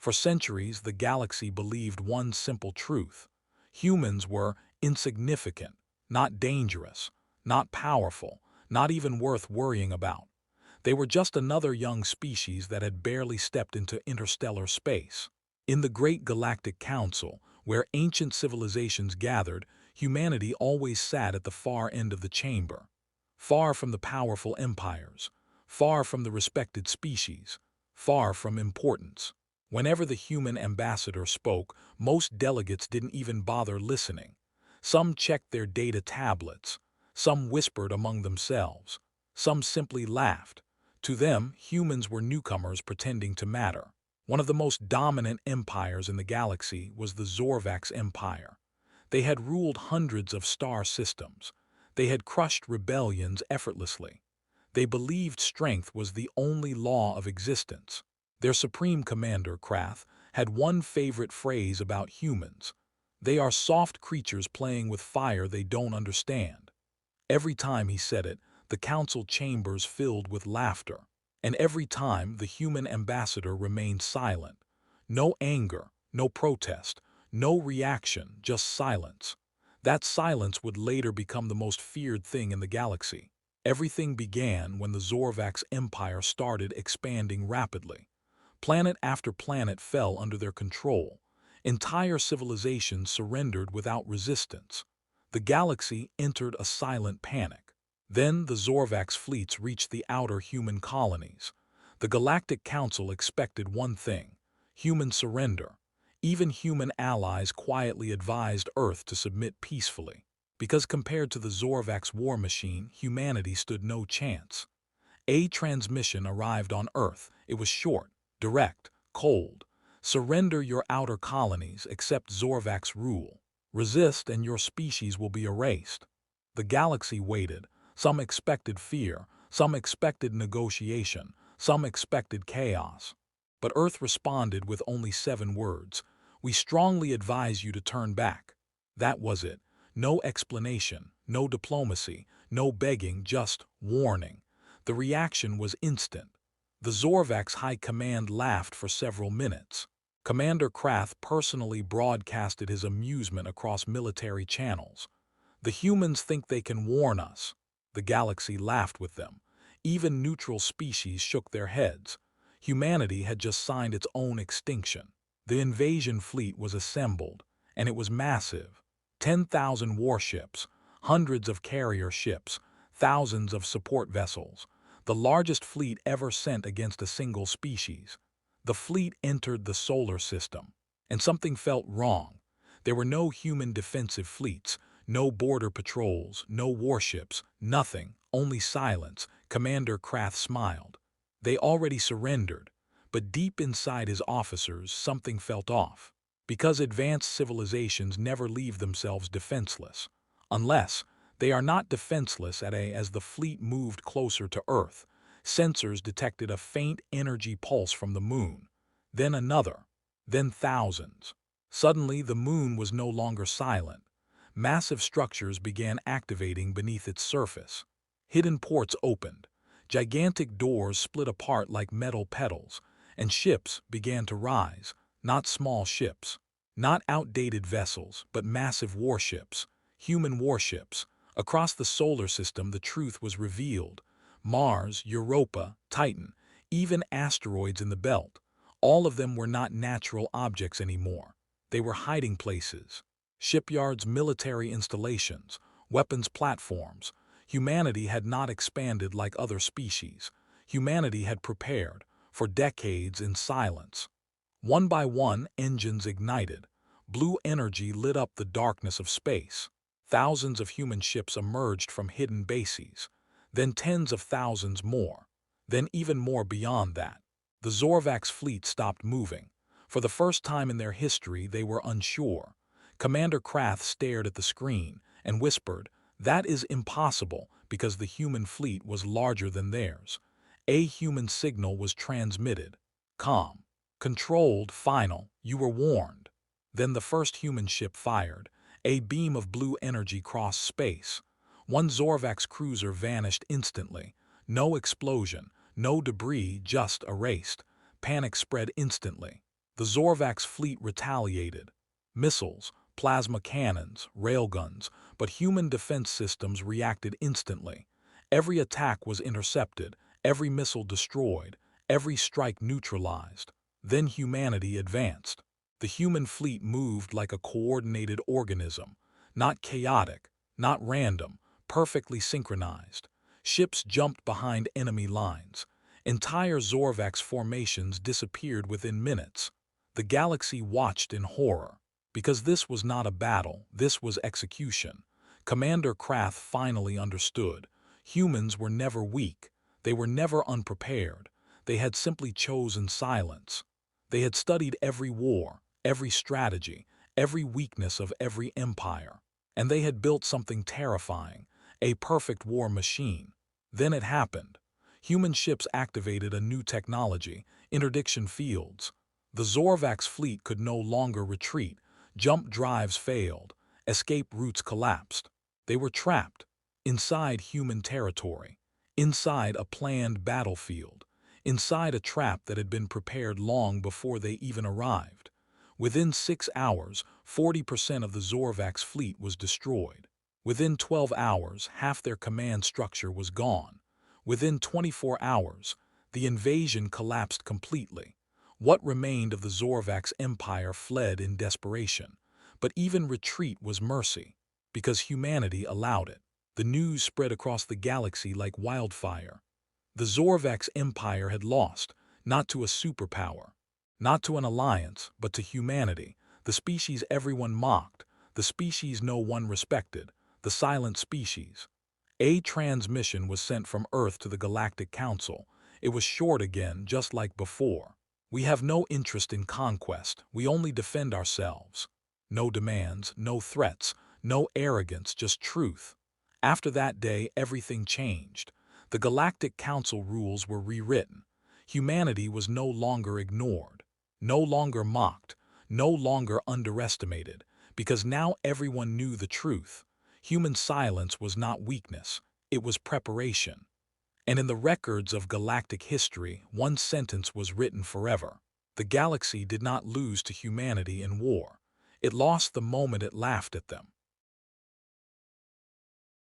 For centuries, the galaxy believed one simple truth. Humans were insignificant, not dangerous, not powerful, not even worth worrying about. They were just another young species that had barely stepped into interstellar space. In the Great Galactic Council, where ancient civilizations gathered, humanity always sat at the far end of the chamber, far from the powerful empires, far from the respected species, far from importance. Whenever the human ambassador spoke, most delegates didn't even bother listening. Some checked their data tablets, some whispered among themselves, some simply laughed. To them, humans were newcomers pretending to matter. One of the most dominant empires in the galaxy was the Zorvax Empire. They had ruled hundreds of star systems. They had crushed rebellions effortlessly. They believed strength was the only law of existence. Their supreme commander, Krath, had one favorite phrase about humans. They are soft creatures playing with fire they don't understand. Every time he said it, the council chambers filled with laughter. And every time, the human ambassador remained silent. No anger, no protest, no reaction, just silence. That silence would later become the most feared thing in the galaxy. Everything began when the Zorvax Empire started expanding rapidly. Planet after planet fell under their control. Entire civilizations surrendered without resistance. The galaxy entered a silent panic. Then the Zorvax fleets reached the outer human colonies. The Galactic Council expected one thing: human surrender. Even human allies quietly advised Earth to submit peacefully, because compared to the Zorvax war machine, humanity stood no chance. A transmission arrived on Earth. It was short, direct, cold. Surrender your outer colonies, accept Zorvax rule. Resist and your species will be erased. The galaxy waited. Some expected fear, some expected negotiation, some expected chaos. But Earth responded with only 7 words. We strongly advise you to turn back. That was it. No explanation, no diplomacy, no begging, just warning. The reaction was instant. The Zorvax High Command laughed for several minutes. Commander Krath personally broadcasted his amusement across military channels. The humans think they can warn us. The galaxy laughed with them. Even neutral species shook their heads. Humanity had just signed its own extinction. The invasion fleet was assembled, and it was massive. 10,000 warships, hundreds of carrier ships, thousands of support vessels. The largest fleet ever sent against a single species. The fleet entered the solar system, and something felt wrong. There were no human defensive fleets, no border patrols, no warships, nothing, only silence. Commander Krath smiled. They already surrendered, but deep inside his officers something felt off. Because advanced civilizations never leave themselves defenseless. Unless they are not defenseless as the fleet moved closer to Earth, sensors detected a faint energy pulse from the moon. Then another. Then thousands. Suddenly the moon was no longer silent. Massive structures began activating beneath its surface. Hidden ports opened. Gigantic doors split apart like metal petals, and ships began to rise. Not small ships. Not outdated vessels, but massive warships. Human warships. Across the solar system, the truth was revealed. Mars, Europa, Titan, even asteroids in the belt. All of them were not natural objects anymore. They were hiding places. Shipyards, military installations, weapons platforms. Humanity had not expanded like other species. Humanity had prepared, for decades in silence. One by one, engines ignited. Blue energy lit up the darkness of space. Thousands of human ships emerged from hidden bases. Then tens of thousands more. Then even more beyond that. The Zorvax fleet stopped moving. For the first time in their history, they were unsure. Commander Krath stared at the screen and whispered, "That is impossible," because the human fleet was larger than theirs. A human signal was transmitted. Calm. Controlled, final. You were warned. Then the first human ship fired. A beam of blue energy crossed space. One Zorvax cruiser vanished instantly. No explosion, no debris, just erased. Panic spread instantly. The Zorvax fleet retaliated. Missiles, plasma cannons, railguns, but human defense systems reacted instantly. Every attack was intercepted, every missile destroyed, every strike neutralized. Then humanity advanced. The human fleet moved like a coordinated organism, not chaotic, not random, perfectly synchronized. Ships jumped behind enemy lines. Entire Zorvax formations disappeared within minutes. The galaxy watched in horror. Because this was not a battle, this was execution. Commander Krath finally understood. Humans were never weak. They were never unprepared. They had simply chosen silence. They had studied every war, every strategy, every weakness of every empire. And they had built something terrifying, a perfect war machine. Then it happened. Human ships activated a new technology, interdiction fields. The Zorvax fleet could no longer retreat. Jump drives failed. Escape routes collapsed. They were trapped inside human territory, inside a planned battlefield, inside a trap that had been prepared long before they even arrived. Within 6 hours, 40% of the Zorvax fleet was destroyed. Within 12 hours, half their command structure was gone. Within 24 hours, the invasion collapsed completely. What remained of the Zorvax Empire fled in desperation. But even retreat was mercy, because humanity allowed it. The news spread across the galaxy like wildfire. The Zorvax Empire had lost, not to a superpower, not to an alliance, but to humanity, the species everyone mocked, the species no one respected, the silent species. A transmission was sent from Earth to the Galactic Council. It was short again, just like before. We have no interest in conquest, we only defend ourselves. No demands, no threats, no arrogance, just truth. After that day, everything changed. The Galactic Council rules were rewritten. Humanity was no longer ignored, no longer mocked, no longer underestimated, because now everyone knew the truth. Human silence was not weakness, it was preparation. And in the records of galactic history, one sentence was written forever. The galaxy did not lose to humanity in war. It lost the moment it laughed at them.